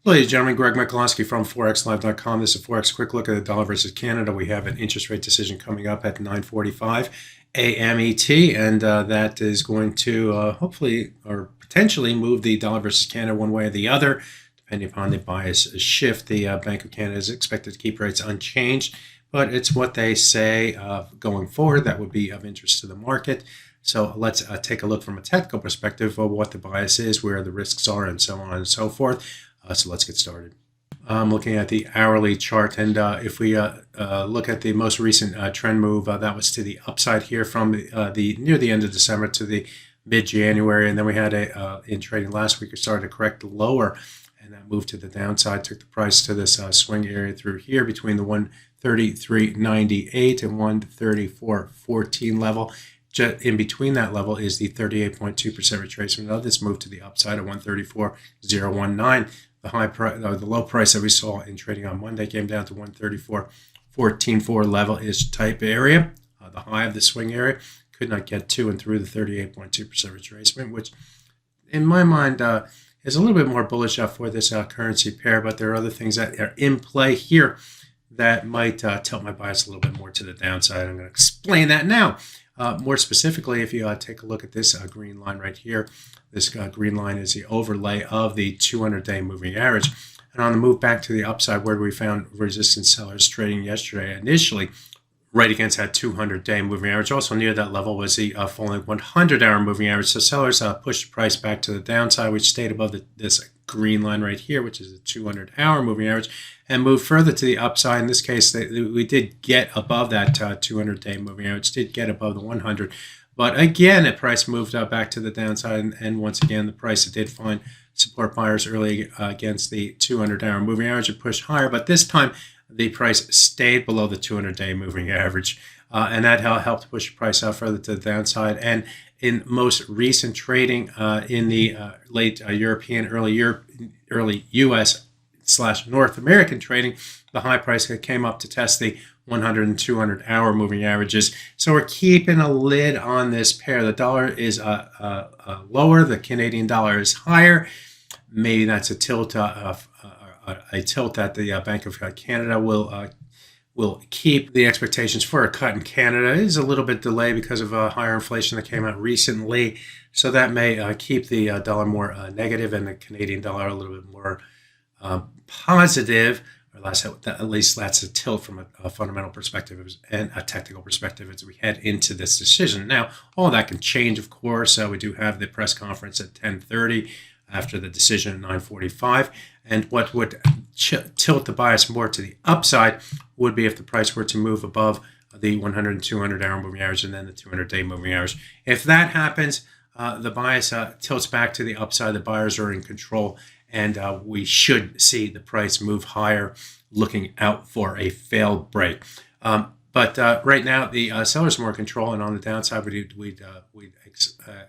Ladies and gentlemen, Greg Michalowski from ForexLive.com. This is a Forex quick look at the dollar versus Canada. We have an interest rate decision coming up at 9:45 a.m. ET, and that is going to hopefully or potentially move the dollar versus Canada one way or the other, depending upon the bias shift. The Bank of Canada is expected to keep rates unchanged, but it's what they say going forward that would be of interest to the market. So let's take a look from a technical perspective of what the bias is, where the risks are, and so on and so forth. So let's get started. I'm looking at the hourly chart, and if we look at the most recent trend move, that was to the upside here from the near the end of December to the mid-January, and then we had in trading last week, it started to correct lower, and that moved to the downside, took the price to this swing area through here between the 133.98 and 134.14 level. In between that level is the 38.2% retracement of this move to the upside at 134.019. The low price that we saw in trading on Monday came down to 134.14 level is type area. The high of the swing area could not get to and through the 38.2% retracement, which in my mind is a little bit more bullish for this currency pair, but there are other things that are in play here that might tilt my bias a little bit more to the downside. I'm going to explain that now. More specifically, if you take a look at this green line right here, this green line is the overlay of the 200-day moving average. And on the move back to the upside, where we found resistance sellers trading yesterday initially, right against that 200-day moving average. Also near that level was the falling 100-hour moving average. So sellers pushed the price back to the downside, which stayed above this green line right here, which is the 200-hour moving average, and moved further to the upside. In this case, we did get above that 200-day moving average, did get above the 100. But again, the price moved back to the downside, and once again, the price did find support buyers early against the 200-hour moving average and pushed higher. But this time, the price stayed below the 200-day moving average, and that helped push the price out further to the downside. And in most recent trading in the late European, early U.S./North American trading, the high price came up to test the 100 and 200-hour moving averages. So we're keeping a lid on this pair. The dollar is lower. The Canadian dollar is higher. Maybe that's a tilt that the Bank of Canada will keep. The expectations for a cut in Canada is a little bit delayed because of higher inflation that came out recently. So that may keep the dollar more negative and the Canadian dollar a little bit more positive, or at least that's a tilt from a fundamental perspective and a technical perspective as we head into this decision. Now, all that can change, of course. We do have the press conference at 10:30 after the decision at 9:45, and what would tilt the bias more to the upside would be if the price were to move above the 100 and 200-hour moving average and then the 200-day moving average. If that happens, the bias tilts back to the upside. The buyers are in control, and we should see the price move higher, looking out for a failed break. But right now, the sellers are more in control, and on the downside, we'd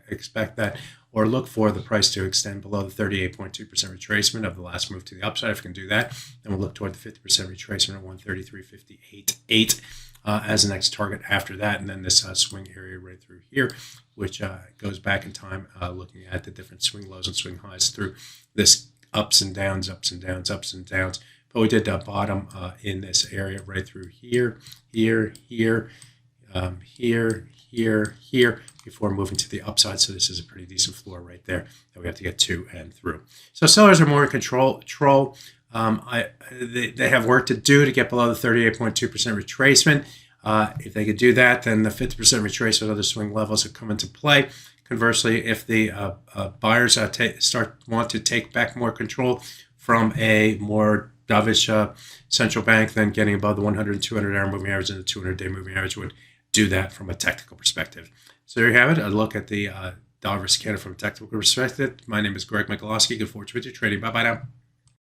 expect that or look for the price to extend below the 38.2% retracement of the last move to the upside. If we can do that, then we'll look toward the 50% retracement at 133.58.8 as the next target after that, and then this swing area right through here, which goes back in time, looking at the different swing lows and swing highs through this ups and downs, ups and downs, ups and downs. But we did bottom in this area right through here, here, before moving to the upside. So this is a pretty decent floor right there that we have to get to and through. So sellers are more in control. They have work to do to get below the 38.2% retracement. If they could do that, then the 50% retracement of the swing levels would come into play. Conversely, if the buyers want to take back more control from a more dovish central bank, then getting above the 100 and 200-hour moving average and the 200-day moving average would do that from a technical perspective. So there you have it, a look at the dollar versus Canada from a technical perspective. My name is Greg Michalowski. Good fortune with your trading. Bye-bye now.